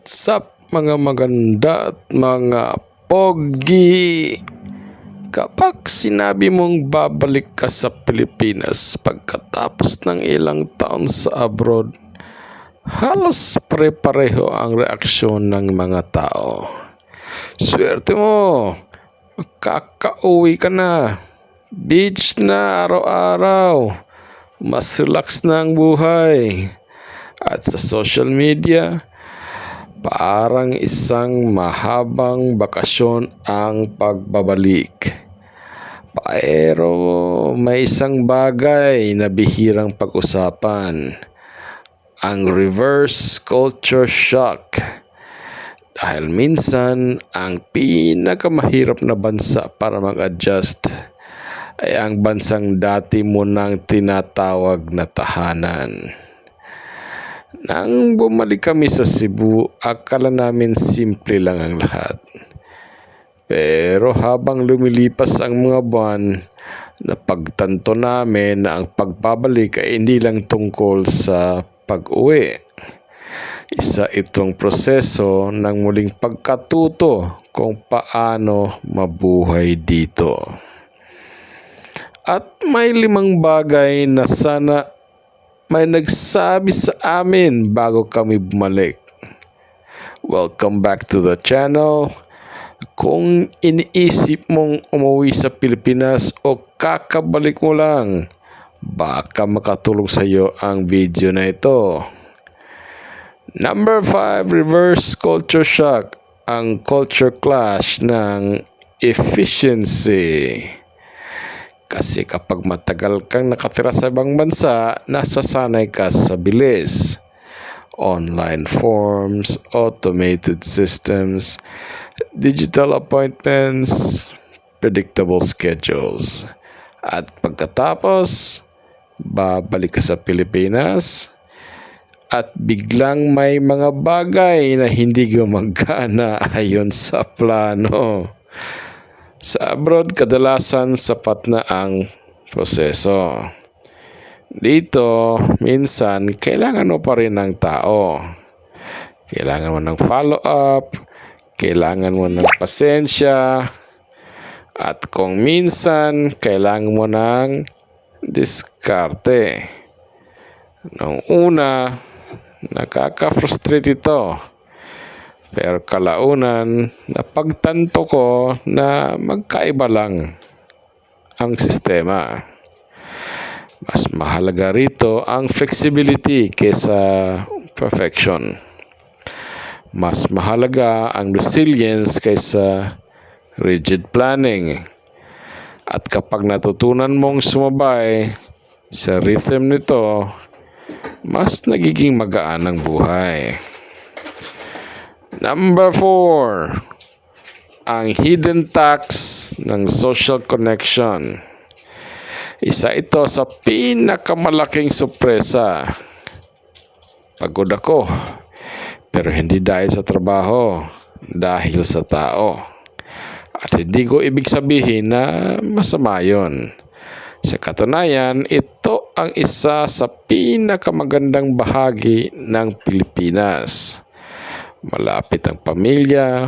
What's up mga maganda at mga pogi? Kapag sinabi mong babalik ka sa Pilipinas pagkatapos ng ilang taon sa abroad, halos pare-pareho ang reaksyon ng mga tao. Swerte mo, makakauwi ka na. Beach na araw-araw. Mas relax na ang buhay. At sa social media, parang isang mahabang bakasyon ang pagbabalik. Pero may isang bagay na bihirang pag-usapan. Ang reverse culture shock. Dahil minsan, ang pinakamahirap na bansa para mag-adjust ay ang bansang dati mo nang tinatawag na tahanan. Nang bumalik kami sa Cebu, akala namin simple lang ang lahat. Pero habang lumilipas ang mga buwan, napagtanto namin na ang pagbabalik ay hindi lang tungkol sa pag-uwi. Isa itong proseso ng muling pagkatuto kung paano mabuhay dito. At may 5 bagay na sana may nagsabi sa amin bago kami bumalik. Welcome back to the channel. Kung iniisip mong umuwi sa Pilipinas o kakabalik mo lang, baka makatulong sa iyo ang video na ito. Number 5, reverse culture shock. Ang culture clash ng efficiency. Kasi kapag matagal kang nakatira sa ibang bansa, nasasanay ka sa bilis. Online forms, automated systems, digital appointments, predictable schedules. At pagkatapos, babalik ka sa Pilipinas at biglang may mga bagay na hindi gumagana ayon sa plano. Sa abroad, kadalasan sapat na ang proseso. Dito, minsan, kailangan mo pa rin ng tao. Kailangan mo ng follow-up, kailangan mo ng pasensya, at kung minsan, kailangan mo ng diskarte. Noong una, nakaka-frustrate ito. Pero kalaunan, napagtanto ko na magkaiba lang ang sistema. Mas mahalaga rito ang flexibility kaysa perfection. Mas mahalaga ang resilience kaysa rigid planning. At kapag natutunan mong sumabay sa rhythm nito, mas nagiging magaan ang buhay. Number 4, ang hidden tax ng social connection. Isa ito sa pinakamalaking sorpresa. Pagod ako, pero hindi dahil sa trabaho, dahil sa tao. At hindi ko ibig sabihin na masama yun. Sa katunayan, ito ang isa sa pinakamagandang bahagi ng Pilipinas. Malapit ang pamilya,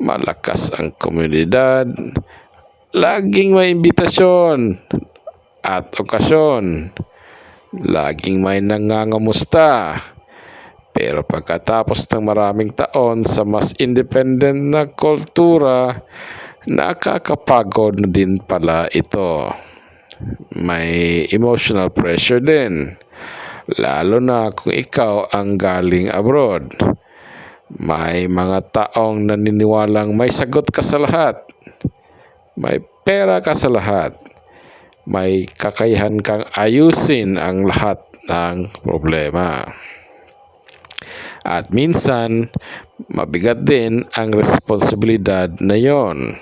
malakas ang komunidad, laging may imbitasyon at okasyon, laging may nangangamusta. Pero pagkatapos ng maraming taon sa mas independent na kultura, nakakapagod na din pala ito. May emotional pressure din, lalo na kung ikaw ang galing abroad. May mga taong naniniwalang may sagot ka sa lahat. May pera ka sa lahat. May kakayahan kang ayusin ang lahat ng problema. At minsan, mabigat din ang responsibilidad na yon.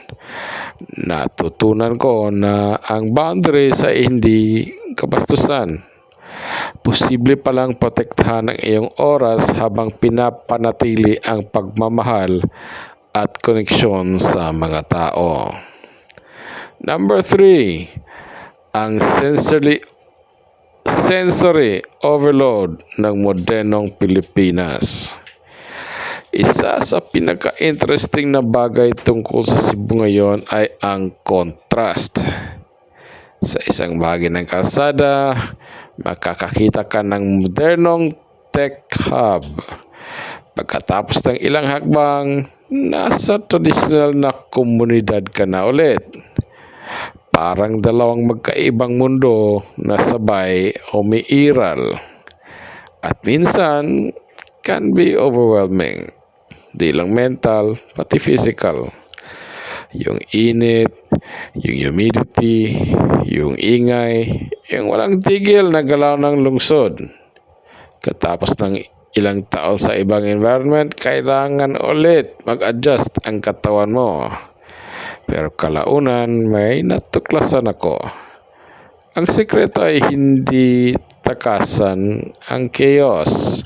Natutunan ko na ang boundaries ay hindi kabastusan. Posible palang protektahan ang iyong oras habang pinapanatili ang pagmamahal at koneksyon sa mga tao. Number 3, ang sensory overload ng modernong Pilipinas. Isa sa pinaka-interesting na bagay tungkol sa Cebu ngayon ay ang contrast. Sa isang bahagi ng kalsada, makakakita ka ng modernong tech hub. Pagkatapos ng ilang hakbang, nasa traditional na komunidad ka na ulit. Parang dalawang magkaibang mundo na sabay umiiral. At minsan, can be overwhelming. Di lang mental, pati physical. Yung init, yung humidity, yung ingay, yung walang tigil na galaw ng lungsod. Katapos ng ilang taon sa ibang environment, kailangan ulit mag-adjust ang katawan mo. Pero kalaunan, may natuklasan ako. Ang sekreto ay hindi takasan ang chaos,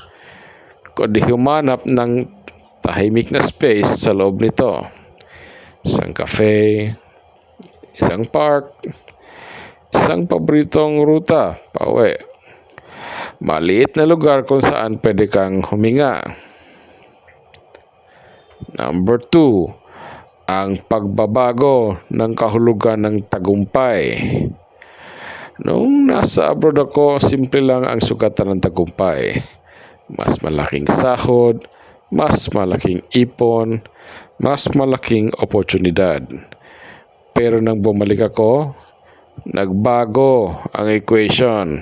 kundi humanap ng tahimik na space sa loob nito. Isang cafe, isang park, isang paboritong ruta pauwi. Maliit na lugar kung saan pwede kang huminga. Number 2, ang pagbabago ng kahulugan ng tagumpay. Noong nasa abroad ako, simple lang ang sukatan ng tagumpay. Mas malaking sahod, mas malaking ipon, mas malaking oportunidad. Pero nang bumalik ako, nagbago ang equation.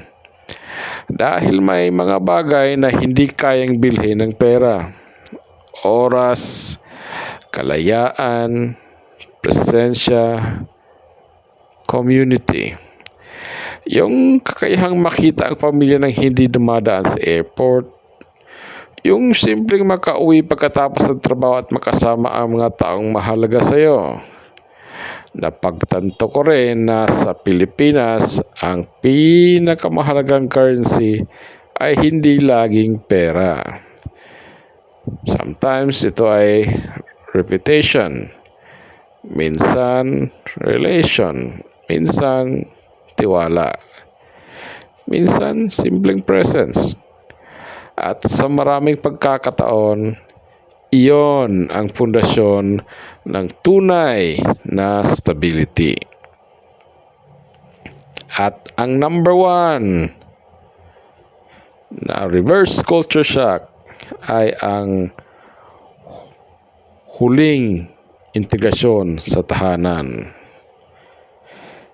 Dahil may mga bagay na hindi kayang bilhin ng pera. Oras, kalayaan, presensya, community. Yung kakayahang makita ang pamilya ng hindi dumadaan sa airport. Yung simpleng makauwi pagkatapos ng trabaho at makasama ang mga taong mahalaga sa iyo. Napagtanto ko rin na sa Pilipinas, ang pinakamahalagang currency ay hindi laging pera. Sometimes ito ay reputation, minsan relation, minsan tiwala, minsan simpleng presence. At sa maraming pagkakataon, iyon ang pundasyon ng tunay na stability. At ang number 1 na reverse culture shock ay ang huling integrasyon sa tahanan.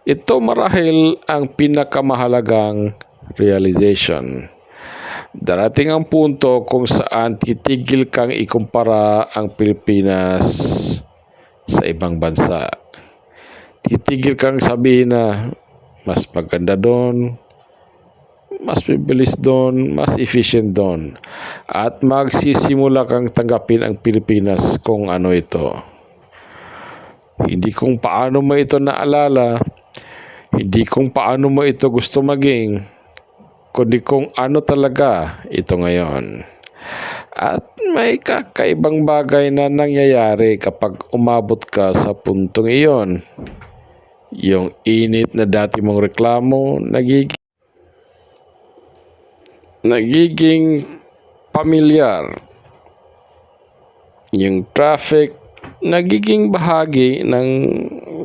Ito marahil ang pinakamahalagang realization. Darating ang punto kung saan titigil kang ikumpara ang Pilipinas sa ibang bansa. Titigil kang sabihin na mas maganda doon, mas bibilis doon, mas efficient doon. At magsisimula kang tanggapin ang Pilipinas kung ano ito. Hindi kung paano mo ito naalala, hindi kung paano mo ito gusto maging, kundi kung ano talaga ito ngayon. At may kakaibang bagay na nangyayari kapag umabot ka sa puntong iyon. Yung init na dati mong reklamo, nagiging pamilyar. Yung traffic, nagiging bahagi ng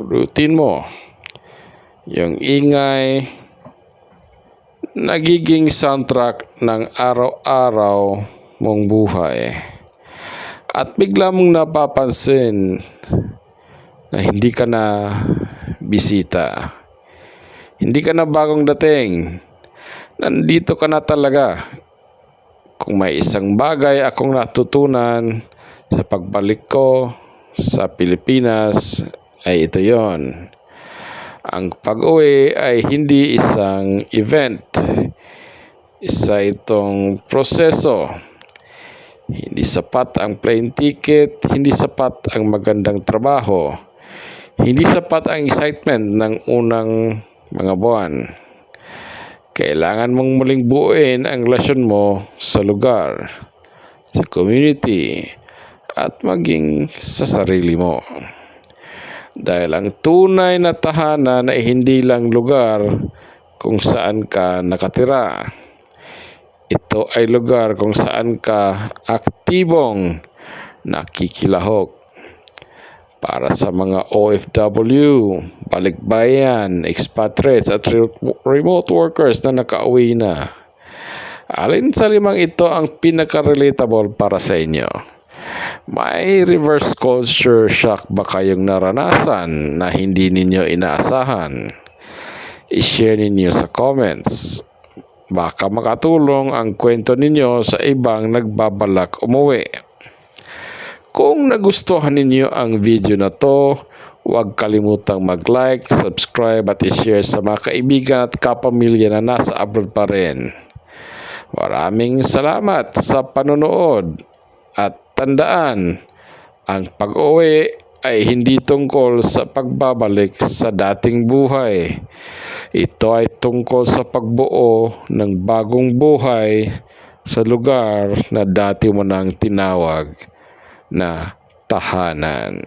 routine mo. Yung ingay, nagiging soundtrack ng araw-araw mong buhay. At bigla mong napapansin na hindi ka na bisita. Hindi ka na bagong dating. Nandito ka na talaga. Kung may isang bagay akong natutunan sa pagbalik ko sa Pilipinas, ay ito yon. Ang pag-uwi ay hindi isang event. Isa itong proseso. Hindi sapat ang plane ticket, hindi sapat ang magandang trabaho, hindi sapat ang excitement ng unang mga buwan. Kailangan mong muling buuin ang relasyon mo sa lugar, sa community, at maging sa sarili mo. Dahil ang tunay na tahanan ay hindi lang lugar kung saan ka nakatira. Ito ay lugar kung saan ka aktibong nakikilahok. Para sa mga OFW, balikbayan, expatriates at remote workers na nakauwi na. Alin sa limang ito ang pinaka-relatable para sa inyo? May reverse culture shock ba kayong naranasan na hindi ninyo inaasahan? I-share ninyo sa comments. Baka makatulong ang kwento ninyo sa ibang nagbabalak umuwi. Kung nagustuhan ninyo ang video na to, huwag kalimutang mag-like, subscribe at i-share sa mga kaibigan at kapamilya na nasa abroad pa rin. Maraming salamat sa panonood at tandaan, ang pag-uwi ay hindi tungkol sa pagbabalik sa dating buhay. Ito ay tungkol sa pagbuo ng bagong buhay sa lugar na dati mo nang tinawag na tahanan.